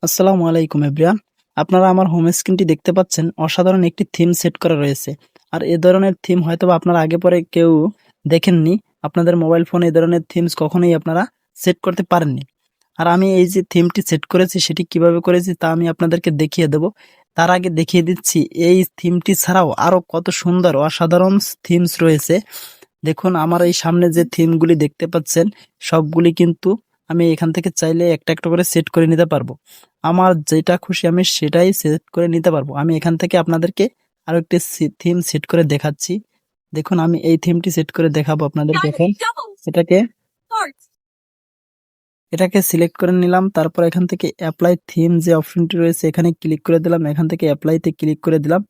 আসসালামু আলাইকুম এভরিওয়ান। আপনারা আমার হোম স্ক্রিনটি দেখতে পাচ্ছেন, অসাধারণ একটি থিম সেট করা রয়েছে। আর এ ধরনের থিম হয়তোবা আপনারা আগে পরে কেউ দেখেননি। আপনাদের মোবাইল ফোনে এ ধরনের থিমস কখনোই আপনারা সেট করতে পারেননি। আর আমি এই যে থিমটি সেট করেছি সেটি কিভাবে করেছি তা আমি আপনাদেরকে দেখিয়ে দেব। তার আগে দেখিয়ে দিচ্ছি এই থিমটি ছাড়াও আরো কত সুন্দর অসাধারণ থিমস রয়েছে। দেখুন আমার এই সামনে যে থিমগুলি দেখতে পাচ্ছেন সবগুলি কিন্তু আমি এখান থেকে চাইলে একটা একটা করে সেট করে নিতে পারবো। আমার যেটা খুশি আমি সেটাই সেট করে নিতে পারবো। আমি এখান থেকে আপনাদেরকে আরো একটি থিম সেট করে দেখাচ্ছি। দেখুন আমি এই থিমটি সেট করে দেখাবো আপনাদের। দেখুন এটাকে এটাকে সিলেক্ট করে নিলাম, তারপর এখান থেকে অ্যাপ্লাই থিম যে অপশনটি রয়েছে এখানে ক্লিক করে দিলাম, এখান থেকে অ্যাপ্লাইতে ক্লিক করে দিলাম।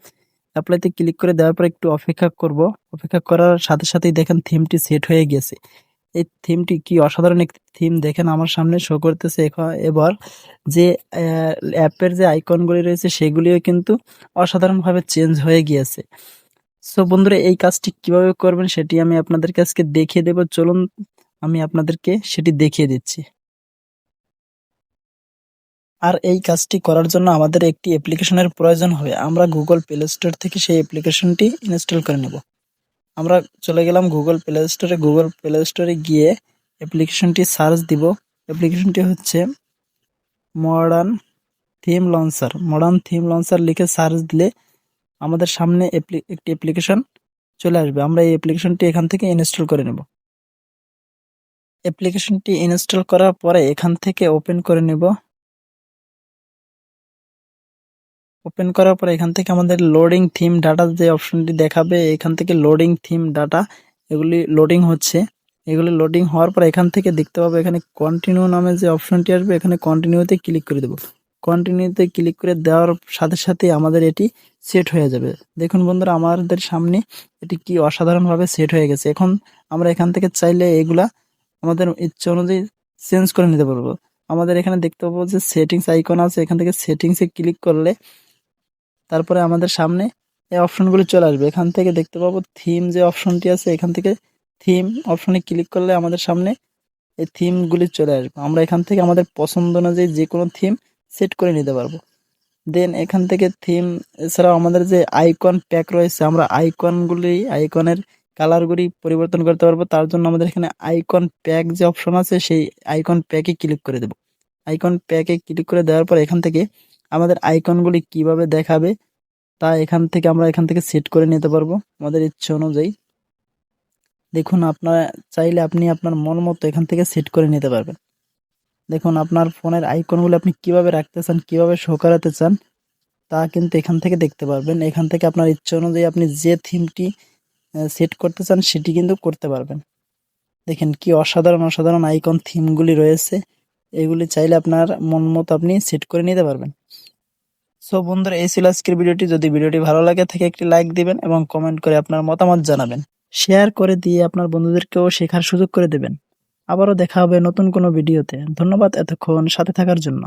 অ্যাপ্লাইতে ক্লিক করে দেওয়ার পর একটু অপেক্ষা করব। অপেক্ষা করার সাথে সাথেই দেখেন থিমটি সেট হয়ে গেছে। এই থিমটি কি অসাধারণ একটি থিম দেখেন আমার সামনে শো করতেছে। এবার যে অ্যাপের যে আইকনগুলি রয়েছে সেগুলিও কিন্তু অসাধারণভাবে চেঞ্জ হয়ে গিয়েছে। সো বন্ধুরা এই কাজটি কিভাবে করবেন সেটি আমি আপনাদেরকে আজকে দেখিয়ে দেব। চলুন আমি আপনাদেরকে সেটি দেখিয়ে দিচ্ছি। আর এই কাজটি করার জন্য আমাদের একটি অ্যাপ্লিকেশনের প্রয়োজন হবে। আমরা গুগল প্লে স্টোর থেকে সেই অ্যাপ্লিকেশনটি ইনস্টল করে নেব। আমরা চলে গেলাম গুগল প্লে স্টোরে। গুগল প্লে স্টোরে গিয়ে অ্যাপ্লিকেশনটি সার্চ দিব। অ্যাপ্লিকেশনটি হচ্ছে modern theme launcher. Modern theme launcher লিখে সার্চ দিলে আমাদের সামনে একটি অ্যাপ্লিকেশন চলে আসবে। আমরা এই অ্যাপ্লিকেশনটি এখান থেকে ইনস্টল করে নেব। অ্যাপ্লিকেশনটি ইনস্টল করার পরে এখান থেকে ওপেন করে নেব। ওপেন করার পরে এখান থেকে আমাদের লোডিং থিম ডাটা যে অপশনটি দেখাবে, এখান থেকে লোডিং থিম ডাটা এগুলি লোডিং হচ্ছে। এগুলি লোডিং হওয়ার পর এখান থেকে দেখতে পাবো এখানে কন্টিনিউ নামে যে অপশনটি আসবে, এখানে কন্টিনিউতে ক্লিক করে দেবো। কন্টিনিউতে ক্লিক করে দেওয়ার সাথে সাথে আমাদের এটি সেট হয়ে যাবে। দেখুন বন্ধুরা আমাদের সামনে এটি কি অসাধারণভাবে সেট হয়ে গেছে। এখন আমরা এখান থেকে চাইলে এগুলা আমাদের ইচ্ছে অনুযায়ী চেঞ্জ করে নিতে পারবো। আমাদের এখানে দেখতে পাবো যে সেটিংস আইকন আছে, এখান থেকে সেটিংসে ক্লিক করলে তারপরে আমাদের সামনে এই অপশনগুলি চলে আসবে। এখান থেকে দেখতে পাবো থিম যে অপশনটি আছে, এখান থেকে থিম অপশনে ক্লিক করলে আমাদের সামনে এই থিমগুলি চলে আসবে। আমরা এখান থেকে আমাদের পছন্দ অনুযায়ী যে কোনো থিম সেট করে নিতে পারবো। দেন এখান থেকে থিম এছাড়াও আমাদের যে আইকন প্যাক রয়েছে, আমরা আইকনের কালারগুলি পরিবর্তন করতে পারবো। তার জন্য আমাদের এখানে আইকন প্যাক যে অপশন আছে সেই আইকন প্যাকে ক্লিক করে দেবো। আইকন প্যাকে ক্লিক করে দেওয়ার পর এখান থেকে আমাদের আইকনগুলি কিভাবে দেখাবে তা আমরা এখান থেকে সেট করে নিতে পারবো আমাদের ইচ্ছে অনুযায়ী। দেখুন আপনারা চাইলে আপনি আপনার মন মতো এখান থেকে সেট করে নিতে পারবেন। দেখুন আপনার ফোনের আইকনগুলো আপনি কিভাবে রাখতে চান, কিভাবে শো করাতে চান তা কিন্তু এখান থেকে দেখতে পারবেন। এখান থেকে আপনার ইচ্ছে অনুযায়ী আপনি যে থিমটি সেট করতে চান সেটি কিন্তু করতে পারবেন। দেখেন কি অসাধারণ অসাধারণ আইকন থিমগুলি রয়েছে। এগুলি চাইলে আপনার মন মতো আপনি সেট করে নিতে পারবেন। সো বন্ধুরা এই ছিল আজকের ভিডিওটি। যদি ভিডিওটি ভালো লাগে থাকে একটি লাইক দিবেন এবং কমেন্ট করে আপনার মতামত জানাবেন। শেয়ার করে দিয়ে আপনার বন্ধুদেরকেও শেখার সুযোগ করে দেবেন। আবারও দেখা হবে নতুন কোনো ভিডিওতে। ধন্যবাদ এতক্ষণ সাথে থাকার জন্য।